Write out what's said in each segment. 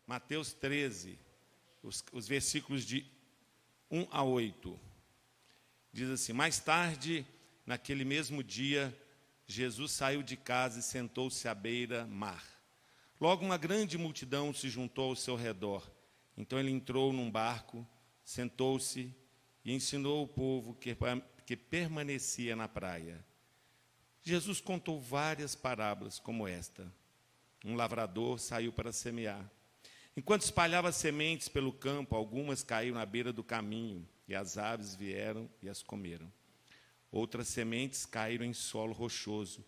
Mateus 13, os versículos de 1 a 8. Diz assim: mais tarde, naquele mesmo dia, Jesus saiu de casa e sentou-se à beira-mar. Logo uma grande multidão se juntou ao seu redor. Então ele entrou num barco, sentou-se e ensinou o povo que permanecia na praia. Jesus contou várias parábolas como esta. Um lavrador saiu para semear. Enquanto espalhava sementes pelo campo, algumas caíram à beira do caminho, e as aves vieram e as comeram. Outras sementes caíram em solo rochoso,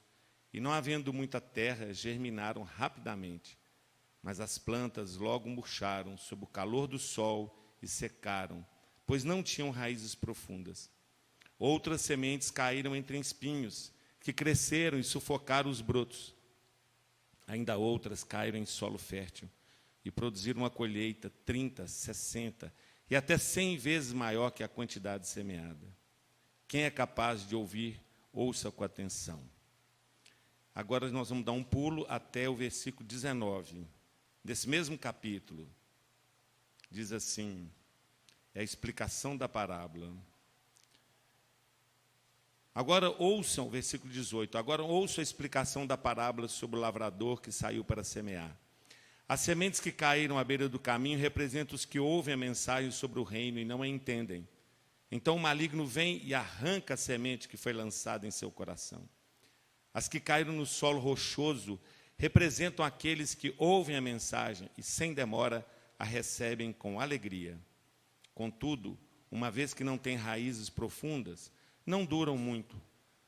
e não havendo muita terra, germinaram rapidamente. Mas as plantas logo murcharam sob o calor do sol e secaram, pois não tinham raízes profundas. Outras sementes caíram entre espinhos, que cresceram e sufocaram os brotos. Ainda outras caíram em solo fértil, e produziram uma colheita 30, 60 e até 100 vezes maior que a quantidade semeada. Quem é capaz de ouvir, ouça com atenção. Agora nós vamos dar um pulo até o versículo 19, desse mesmo capítulo. Diz assim, é a explicação da parábola. Agora ouçam, versículo 18, agora ouçam a explicação da parábola sobre o lavrador que saiu para semear. As sementes que caíram à beira do caminho representam os que ouvem a mensagem sobre o reino e não a entendem. Então o maligno vem e arranca a semente que foi lançada em seu coração. As que caíram no solo rochoso representam aqueles que ouvem a mensagem e, sem demora, a recebem com alegria. Contudo, uma vez que não têm raízes profundas, não duram muito.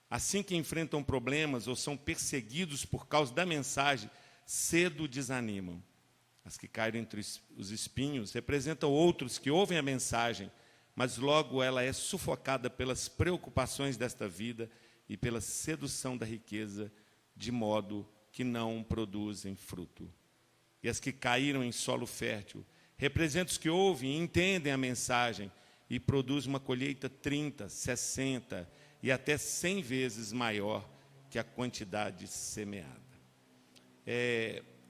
Assim que enfrentam problemas ou são perseguidos por causa da mensagem, cedo desanimam. As que caíram entre os espinhos representam outros que ouvem a mensagem, mas logo ela é sufocada pelas preocupações desta vida e pela sedução da riqueza, de modo que não produzem fruto. E as que caíram em solo fértil representam os que ouvem e entendem a mensagem e produzem uma colheita 30, 60 e até 100 vezes maior que a quantidade semeada.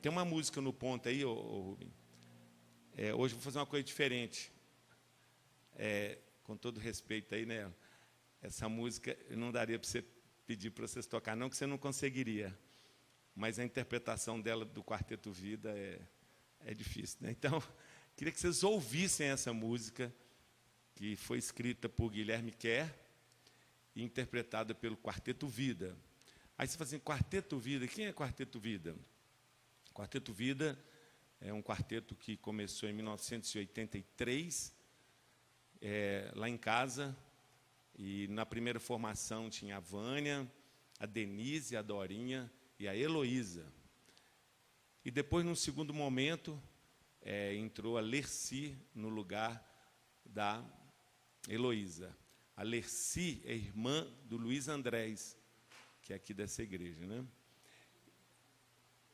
Tem uma música no ponto aí, Rubem. Hoje eu vou fazer uma coisa diferente. Com todo respeito aí, né? Essa música eu não daria para você pedir para vocês tocar, não, que você não conseguiria. Mas a interpretação dela do Quarteto Vida é difícil, né? Então, queria que vocês ouvissem essa música, que foi escrita por Guilherme Kerr e interpretada pelo Quarteto Vida. Aí você fala assim, Quarteto Vida, quem é Quarteto Vida? Quarteto Vida é um quarteto que começou em 1983, lá em casa, e na primeira formação tinha a Vânia, a Denise, a Dorinha e a Heloísa. E depois, num segundo momento, entrou a Lerci no lugar da Heloísa. A Lerci é irmã do Luiz Andrés, que é aqui dessa igreja, né?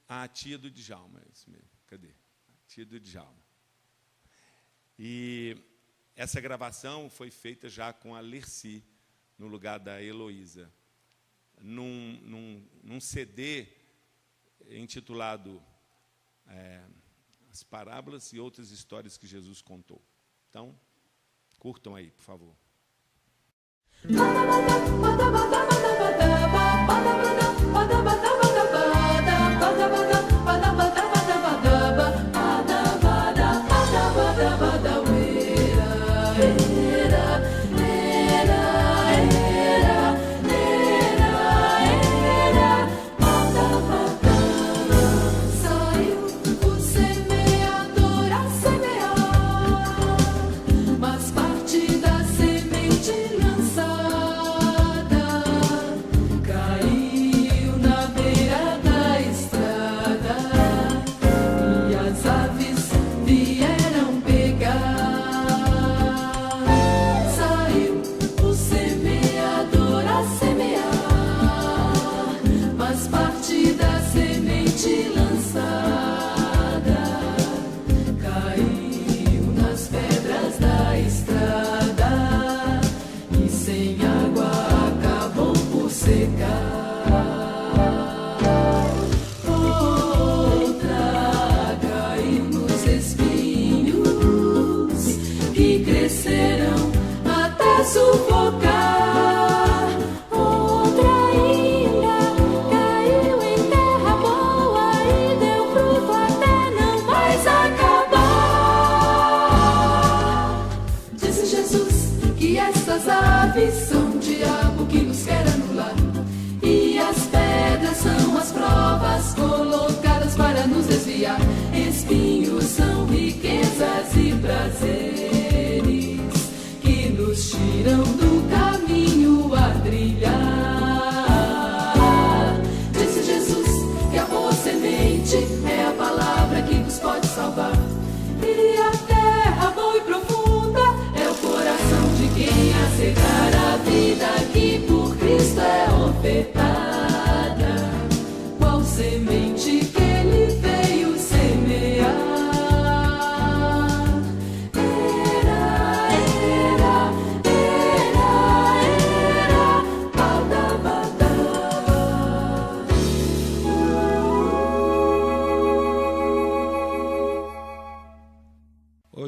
A tia do Djalma, é isso mesmo. Cadê? A tia do Djalma. E essa gravação foi feita já com a Lerci, no lugar da Heloísa, num CD intitulado As Parábolas e Outras Histórias que Jesus Contou. Então, curtam aí, por favor. Outra caiu nos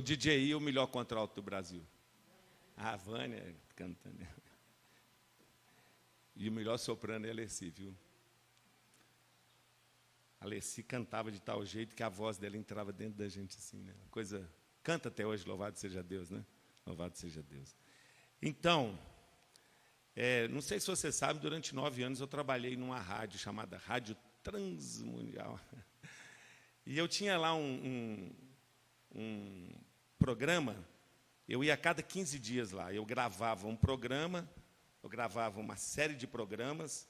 DJ, o melhor contralto do Brasil? A Vânia cantando. E o melhor soprano é a Alessi, viu? A Alessi cantava de tal jeito que a voz dela entrava dentro da gente assim, né? Coisa, canta até hoje, louvado seja Deus, né? Louvado seja Deus. Então, não sei se você sabe, durante 9 anos eu trabalhei numa rádio chamada Rádio Transmundial. E eu tinha lá um programa, eu ia a cada 15 dias lá, eu gravava um programa, eu gravava uma série de programas,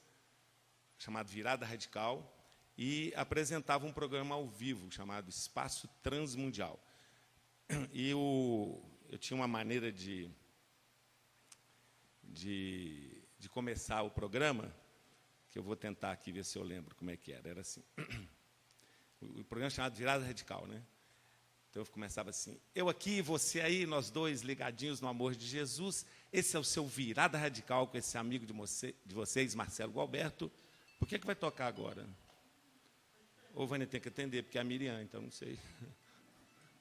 chamado Virada Radical, e apresentava um programa ao vivo, chamado Espaço Transmundial. E eu tinha uma maneira de começar o programa, que eu vou tentar aqui ver se eu lembro como é que era. Era assim, o programa chamado Virada Radical, né? Então eu começava assim: eu aqui, você aí, nós dois ligadinhos no amor de Jesus. Esse é o seu Virada Radical com esse amigo de vocês, Marcelo Gualberto. Por que vai tocar agora? Ou Vânia tem que atender, porque é a Miriam, então não sei.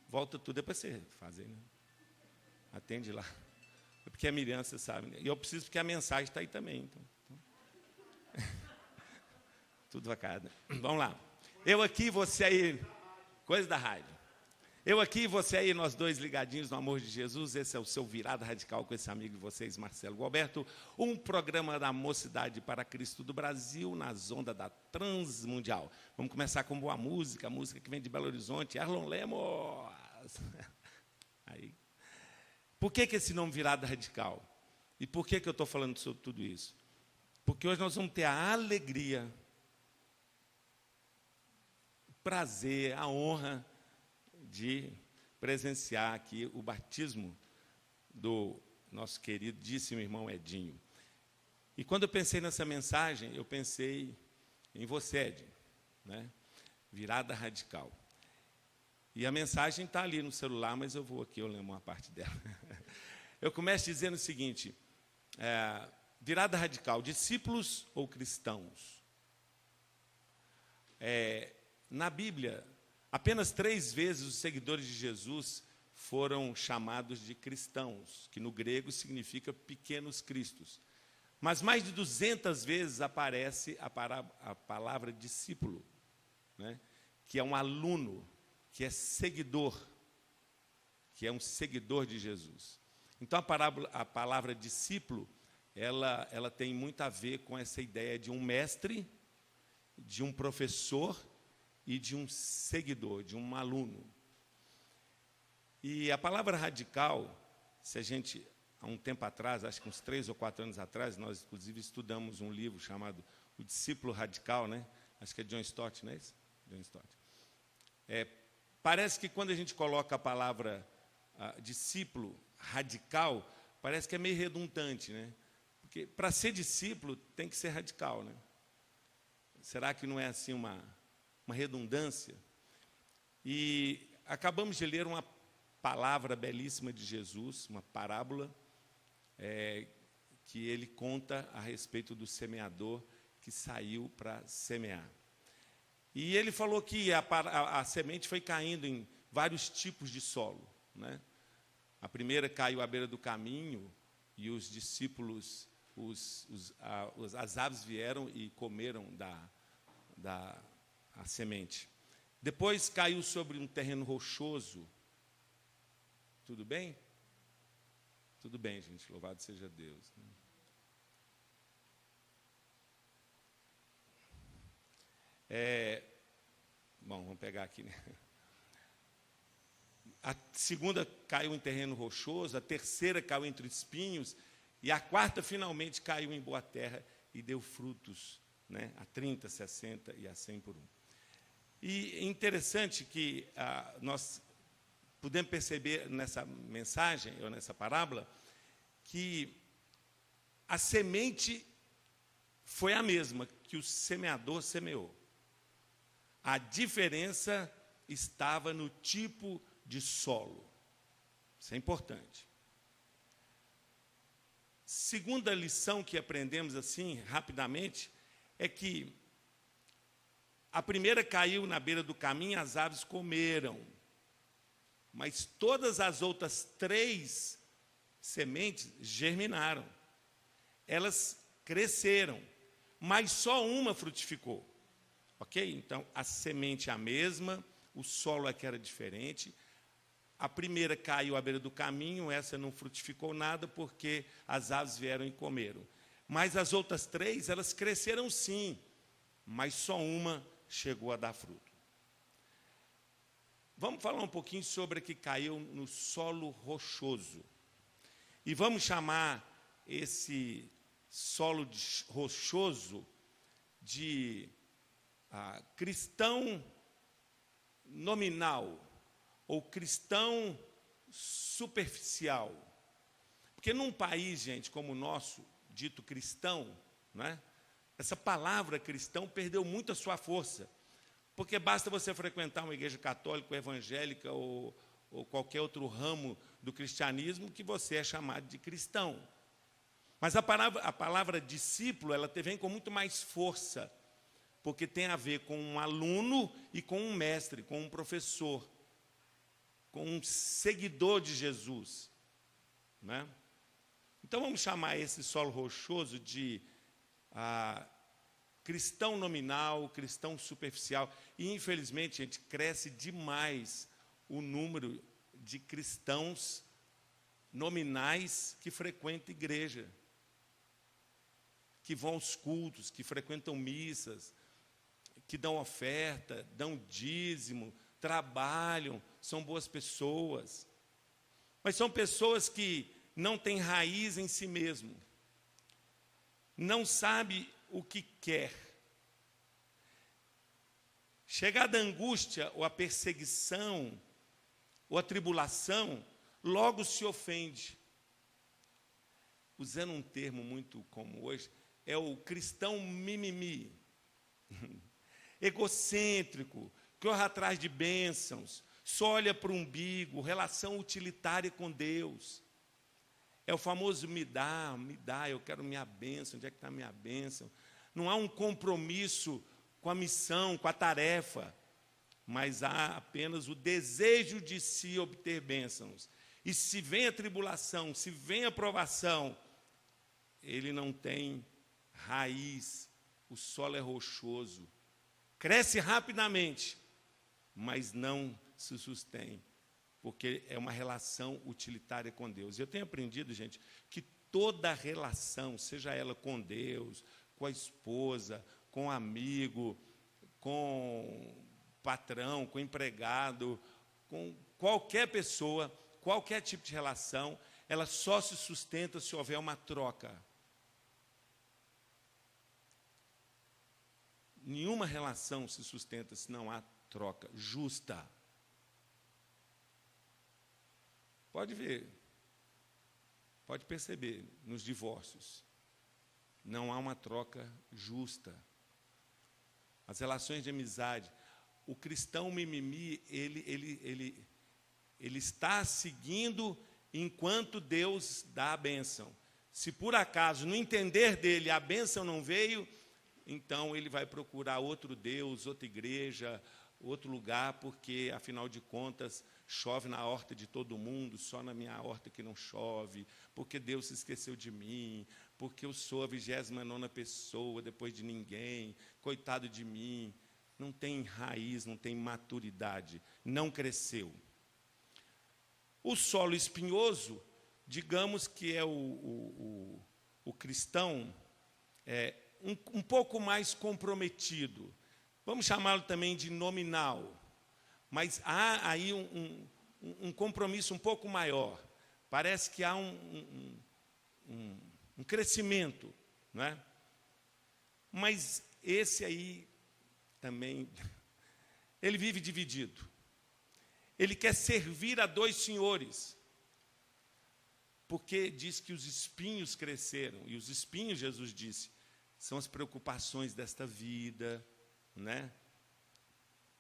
Volta tudo, depois você faz aí, né? Atende lá. É porque a Miriam, você sabe, né? E eu preciso porque a mensagem está aí também. Então. Tudo vacada. Vamos lá. Eu aqui, você aí. Coisa da rádio. Eu aqui, você aí, nós dois ligadinhos no amor de Jesus. Esse é o seu Virada Radical com esse amigo de vocês, Marcelo Gualberto. Um programa da Mocidade para Cristo do Brasil, nas ondas da Transmundial. Vamos começar com boa música, a música que vem de Belo Horizonte, Arlon Lemos. Aí. Por que esse nome Virada Radical? E por que eu estou falando sobre tudo isso? Porque hoje nós vamos ter a alegria, o prazer, a honra de presenciar aqui o batismo do nosso queridíssimo irmão Edinho. E quando eu pensei nessa mensagem, eu pensei em você, Edinho, né? Virada Radical. E a mensagem está ali no celular, mas eu vou aqui, eu lembro uma parte dela. Eu começo dizendo o seguinte: virada radical, discípulos ou cristãos? Na Bíblia, apenas 3 vezes os seguidores de Jesus foram chamados de cristãos, que no grego significa pequenos cristos. Mas mais de 200 vezes aparece a palavra discípulo, né? Que é um aluno, que é seguidor, que é um seguidor de Jesus. Então, a palavra discípulo, ela tem muito a ver com essa ideia de um mestre, de um professor e de um seguidor, de um aluno. E a palavra radical, se a gente, há um tempo atrás, acho que uns 3 ou 4 anos atrás, nós, inclusive, estudamos um livro chamado O Discípulo Radical, né? Acho que é John Stott, não é isso? John Stott. Parece que quando a gente coloca a palavra discípulo radical, parece que é meio redundante, né? Porque para ser discípulo tem que ser radical, né? Será que não é assim uma redundância? E acabamos de ler uma palavra belíssima de Jesus, uma parábola, que ele conta a respeito do semeador que saiu para semear. E ele falou que a semente foi caindo em vários tipos de solo, né? A primeira caiu à beira do caminho e os discípulos, as aves vieram e comeram a semente. Depois caiu sobre um terreno rochoso. Tudo bem? Tudo bem, gente, louvado seja Deus. Bom, vamos pegar aqui, né? A segunda caiu em terreno rochoso, a terceira caiu entre espinhos, e a quarta finalmente caiu em boa terra e deu frutos, né? A 30, 60 e a 100 por 1. E é interessante que nós podemos perceber nessa mensagem, ou nessa parábola, que a semente foi a mesma que o semeador semeou. A diferença estava no tipo de solo. Isso é importante. Segunda lição que aprendemos assim, rapidamente, é que a primeira caiu na beira do caminho, as aves comeram. Mas todas as outras 3 sementes germinaram. Elas cresceram, mas só uma frutificou. Ok? Então, a semente é a mesma, o solo é que era diferente. A primeira caiu à beira do caminho, essa não frutificou nada, porque as aves vieram e comeram. Mas as outras 3, elas cresceram sim, mas só uma chegou a dar fruto. Vamos falar um pouquinho sobre a que caiu no solo rochoso. E vamos chamar esse solo rochoso de cristão nominal ou cristão superficial. Porque num país, gente, como o nosso, dito cristão, né, essa palavra cristão perdeu muito a sua força. Porque basta você frequentar uma igreja católica, evangélica ou qualquer outro ramo do cristianismo que você é chamado de cristão. Mas a palavra discípulo, ela vem com muito mais força, porque tem a ver com um aluno e com um mestre, com um professor, com um seguidor de Jesus, né? Então vamos chamar esse solo rochoso de cristão nominal, cristão superficial. E infelizmente, gente, cresce demais o número de cristãos nominais que frequentam igreja, que vão aos cultos, que frequentam missas, que dão oferta, dão dízimo, trabalham, são boas pessoas. Mas são pessoas que não têm raiz em si mesmo, não sabe o que quer. Chegada a angústia, ou a perseguição, ou a tribulação, logo se ofende. Usando um termo muito comum hoje, é o cristão mimimi, egocêntrico, que corre atrás de bênçãos, só olha para o umbigo, relação utilitária com Deus. É o famoso me dá, eu quero minha bênção, onde é que está a minha bênção? Não há um compromisso com a missão, com a tarefa, mas há apenas o desejo de se obter bênçãos. E se vem a tribulação, se vem a provação, ele não tem raiz, o solo é rochoso, cresce rapidamente, mas não se sustém, porque é uma relação utilitária com Deus. Eu tenho aprendido, gente, que toda relação, seja ela com Deus, com a esposa, com o amigo, com o patrão, com o empregado, com qualquer pessoa, qualquer tipo de relação, ela só se sustenta se houver uma troca. Nenhuma relação se sustenta se não há troca justa. Pode ver, pode perceber nos divórcios. Não há uma troca justa. As relações de amizade. O cristão mimimi, ele está seguindo enquanto Deus dá a bênção. Se por acaso, no entender dele, a bênção não veio, então ele vai procurar outro Deus, outra igreja, outro lugar, porque, afinal de contas, chove na horta de todo mundo, só na minha horta que não chove, porque Deus se esqueceu de mim, porque eu sou a 29ª pessoa depois de ninguém, coitado de mim. Não tem raiz, não tem maturidade, não cresceu. O solo espinhoso, digamos que é o cristão um pouco mais comprometido. Vamos chamá-lo também de nominal. Mas há aí um compromisso um pouco maior. Parece que há um crescimento, não é? Mas esse aí também, ele vive dividido. Ele quer servir a 2 senhores. Porque diz que os espinhos cresceram. E os espinhos, Jesus disse, são as preocupações desta vida, né?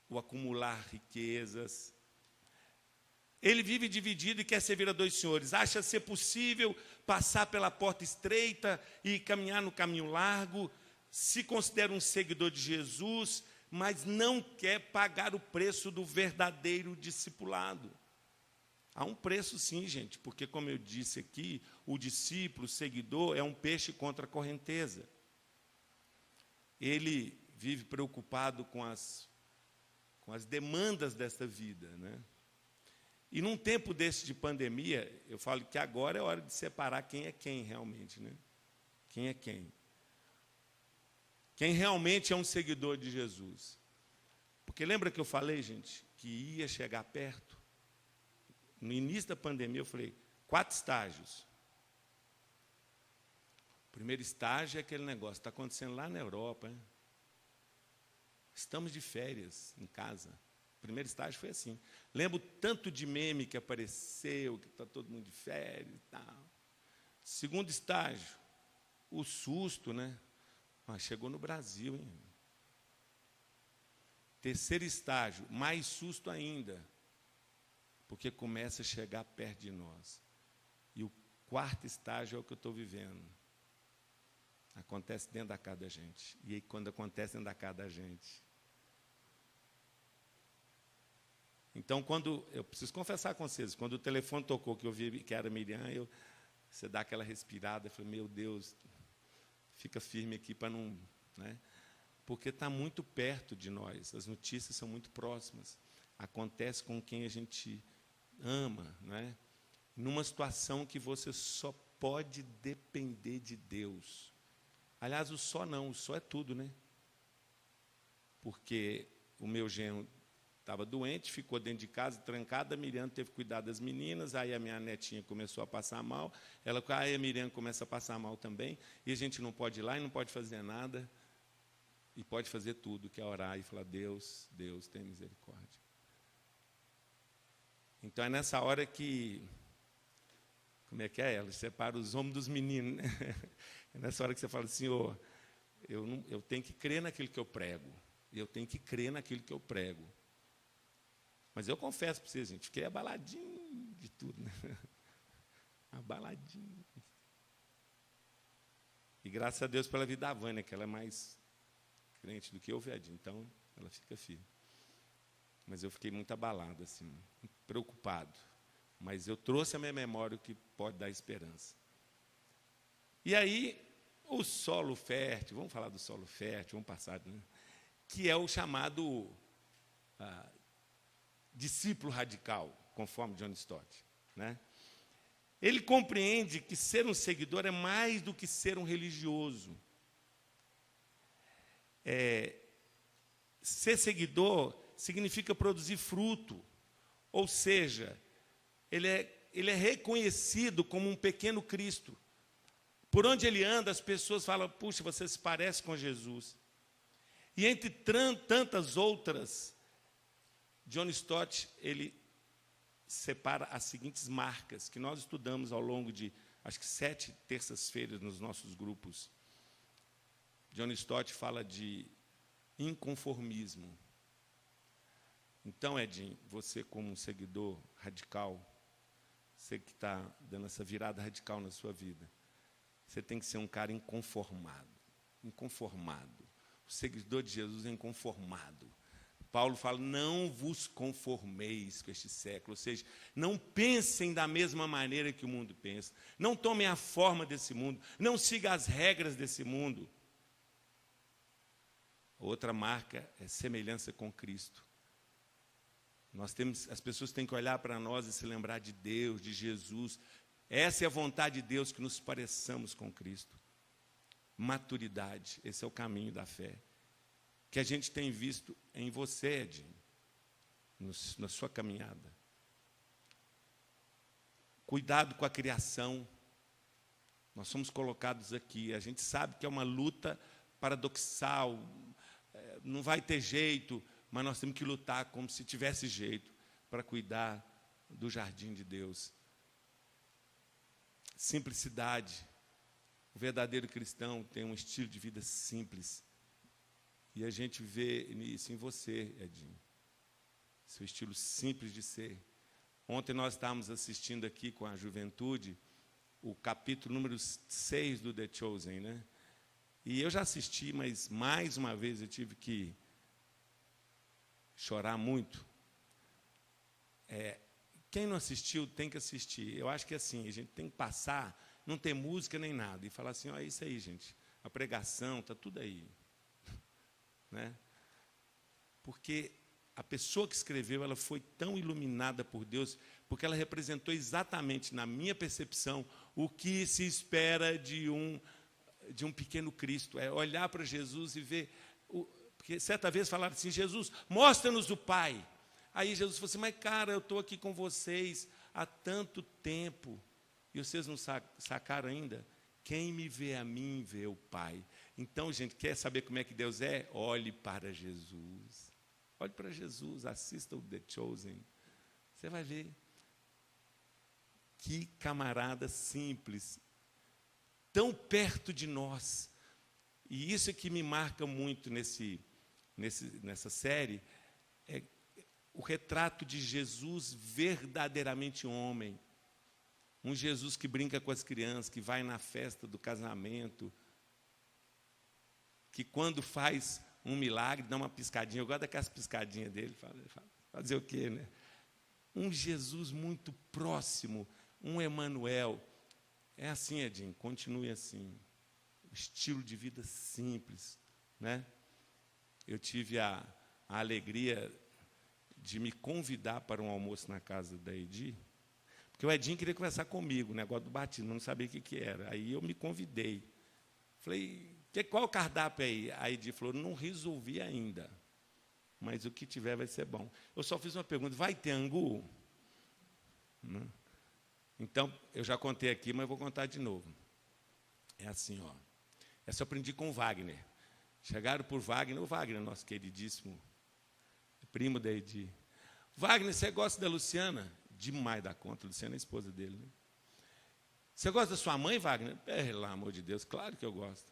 O acumular riquezas. Ele vive dividido e quer servir a 2 senhores. Acha ser possível passar pela porta estreita e caminhar no caminho largo. Se considera um seguidor de Jesus, mas não quer pagar o preço do verdadeiro discipulado. Há um preço sim, gente, porque, como eu disse aqui, o discípulo, o seguidor, é um peixe contra a correnteza. Ele vive preocupado com as demandas desta vida, né? E num tempo desse de pandemia, eu falo que agora é hora de separar quem é quem realmente, né? Quem é quem? Quem realmente é um seguidor de Jesus. Porque lembra que eu falei, gente, que ia chegar perto? No início da pandemia eu falei, 4 estágios. O primeiro estágio é aquele negócio, está acontecendo lá na Europa, hein? Estamos de férias em casa. O primeiro estágio foi assim. Lembro tanto de meme que apareceu, que está todo mundo de férias e tal. Segundo estágio, o susto, né? Mas chegou no Brasil, hein? Terceiro estágio, mais susto ainda, porque começa a chegar perto de nós. E o quarto estágio é o que eu estou vivendo. Acontece dentro da casa da gente. E aí, quando acontece dentro da casa da gente. Então, eu preciso confessar com vocês, quando o telefone tocou, que eu vi que era Miriam, você dá aquela respirada, eu falei, meu Deus, fica firme aqui para não... Né? Porque está muito perto de nós, as notícias são muito próximas. Acontece com quem a gente ama, né? Numa situação que você só pode depender de Deus. Aliás, o só é tudo, né? Porque o meu genro estava doente, ficou dentro de casa, trancada, a Miriam teve que cuidar das meninas, aí a minha netinha começou a passar mal, aí a Miriam começa a passar mal também, e a gente não pode ir lá e não pode fazer nada, e pode fazer tudo, que é orar e falar, Deus, Deus, tem misericórdia. Então é nessa hora que, como é que é ela? Separa os homens dos meninos, né? É nessa hora que você fala, Senhor, eu tenho que crer naquilo que eu prego, eu tenho que crer naquilo que eu prego. Mas eu confesso para vocês, gente, fiquei abaladinho de tudo, né? Abaladinho. E graças a Deus pela vida da Vânia, que ela é mais crente do que eu, Vedinho, então ela fica firme. Mas eu fiquei muito abalado, assim, preocupado. Mas eu trouxe à minha memória o que pode dar esperança. E aí, o solo fértil, vamos falar do solo fértil, vamos passar, né? Que é o chamado discípulo radical, conforme John Stott, né? Ele compreende que ser um seguidor é mais do que ser um religioso. Ser seguidor significa produzir fruto, ou seja, ele é reconhecido como um pequeno Cristo. Por onde ele anda, as pessoas falam, puxa, você se parece com Jesus. E entre tantas outras, John Stott, ele separa as seguintes marcas, que nós estudamos ao longo de, acho que 7 terças-feiras nos nossos grupos. John Stott fala de inconformismo. Então, Edinho, você como um seguidor radical, você que está dando essa virada radical na sua vida, você tem que ser um cara inconformado. Inconformado. O seguidor de Jesus é inconformado. Paulo fala, não vos conformeis com este século, ou seja, não pensem da mesma maneira que o mundo pensa, não tomem a forma desse mundo, não sigam as regras desse mundo. Outra marca é semelhança com Cristo. As pessoas têm que olhar para nós e se lembrar de Deus, de Jesus. Essa é a vontade de Deus, que nos pareçamos com Cristo. Maturidade, esse é o caminho da fé. Que a gente tem visto em você, Edinho, na sua caminhada. Cuidado com a criação. Nós somos colocados aqui, a gente sabe que é uma luta paradoxal, não vai ter jeito, mas nós temos que lutar como se tivesse jeito para cuidar do jardim de Deus. Simplicidade. O verdadeiro cristão tem um estilo de vida simples. E a gente vê isso em você, Edinho. Seu estilo simples de ser. Ontem nós estávamos assistindo aqui com a juventude o capítulo número 6 do The Chosen, né? E eu já assisti, mas mais uma vez eu tive que chorar muito. quem não assistiu tem que assistir. Eu acho que assim, a gente tem que passar, não ter música nem nada, e falar assim, ó, é isso aí, gente. A pregação, está tudo aí. Né? Porque a pessoa que escreveu, ela foi tão iluminada por Deus, porque ela representou exatamente, na minha percepção, o que se espera de um pequeno Cristo. É olhar para Jesus e ver... Porque certa vez falaram assim, Jesus, mostra-nos o Pai. Aí Jesus falou assim, mas cara, eu estou aqui com vocês há tanto tempo, e vocês não sacaram ainda? Quem me vê a mim, vê o Pai. Então, gente, quer saber como é que Deus é? Olhe para Jesus. Olhe para Jesus, assista o The Chosen. Você vai ver. Que camarada simples, tão perto de nós. E isso é que me marca muito nessa série, é o retrato de Jesus verdadeiramente homem. Um Jesus que brinca com as crianças, que vai na festa do casamento, que quando faz um milagre, dá uma piscadinha. Eu gosto daquelas piscadinhas dele, fazer o quê, né? Um Jesus muito próximo, um Emanuel. É assim, Edinho, continue assim. Estilo de vida simples, né? Eu tive a alegria de me convidar para um almoço na casa da Edi, porque o Edinho queria conversar comigo, o negócio do batismo, não sabia o que era. Aí eu me convidei. Falei, qual o cardápio aí? A Edi falou, não resolvi ainda, mas o que tiver vai ser bom. Eu só fiz uma pergunta, vai ter angu? Não. Então, eu já contei aqui, mas vou contar de novo. É assim, ó. Essa eu aprendi com o Wagner. Chegaram por Wagner, o Wagner, nosso queridíssimo primo da Edi. Wagner, você gosta da Luciana? Demais da conta, a Luciana é a esposa dele. Né? Você gosta da sua mãe, Wagner? Pelo amor de Deus, claro que eu gosto.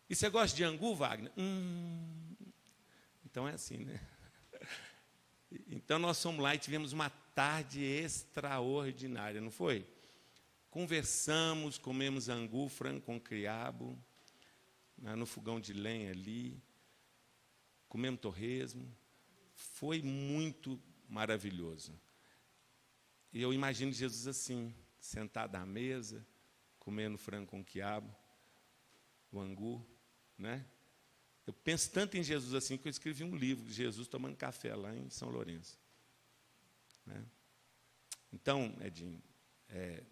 E você gosta de angu, Wagner? Então é assim, né? Então nós fomos lá e tivemos uma tarde extraordinária, não foi? Conversamos, comemos angu, frango com quiabo, no fogão de lenha ali, comemos torresmo. Foi muito maravilhoso. E eu imagino Jesus assim, sentado à mesa, comendo frango com quiabo, o angu, né? Eu penso tanto em Jesus assim que eu escrevi um livro de Jesus tomando café lá em São Lourenço. Né? Então, Edinho,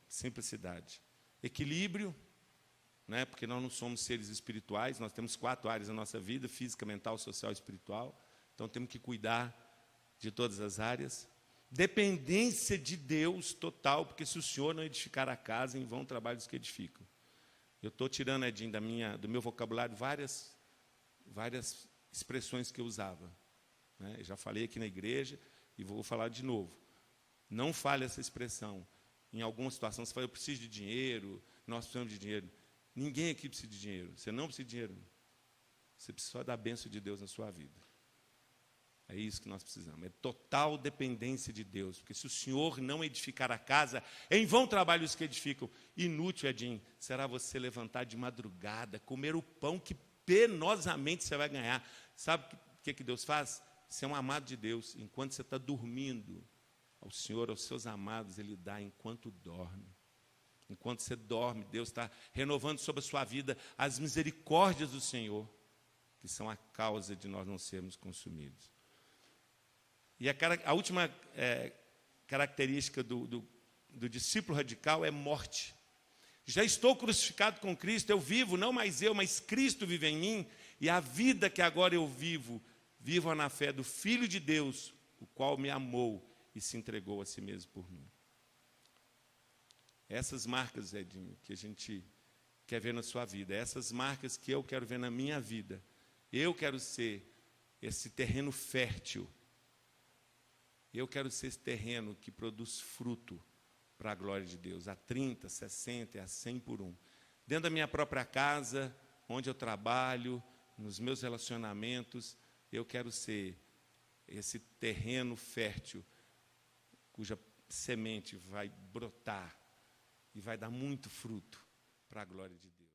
simplicidade. Equilíbrio, né? Porque nós não somos seres espirituais, nós temos 4 áreas na nossa vida, física, mental, social e espiritual. Então, temos que cuidar de todas as áreas. Dependência de Deus total, porque se o Senhor não edificar a casa, em vão trabalhos que edificam. Eu estou tirando, Edinho, do meu vocabulário várias expressões que eu usava. Né? Eu já falei aqui na igreja e vou falar de novo. Não fale essa expressão. Em alguma situação, você fala, eu preciso de dinheiro, nós precisamos de dinheiro. Ninguém aqui precisa de dinheiro. Você não precisa de dinheiro. Você precisa só da bênção de Deus na sua vida. É isso que nós precisamos. É total dependência de Deus. Porque se o Senhor não edificar a casa, em vão trabalham os que edificam. Inútil, Edinho, será você levantar de madrugada, comer o pão que penosamente você vai ganhar. Sabe o que Deus faz? Você é um amado de Deus. Enquanto você está dormindo, ao Senhor, aos seus amados, Ele dá enquanto dorme. Enquanto você dorme, Deus está renovando sobre a sua vida as misericórdias do Senhor, que são a causa de nós não sermos consumidos. E a última característica do discípulo radical é morte. Já estou crucificado com Cristo, eu vivo, não mais eu, mas Cristo vive em mim, e a vida que agora eu vivo, vivo na fé do Filho de Deus, o qual me amou e se entregou a si mesmo por mim. Essas marcas, Edinho, que a gente quer ver na sua vida, essas marcas que eu quero ver na minha vida. Eu quero ser esse terreno fértil. Eu quero ser esse terreno que produz fruto para a glória de Deus, a 30, 60 e a 100 por 1. Dentro da minha própria casa, onde eu trabalho, nos meus relacionamentos, eu quero ser esse terreno fértil, cuja semente vai brotar e vai dar muito fruto para a glória de Deus.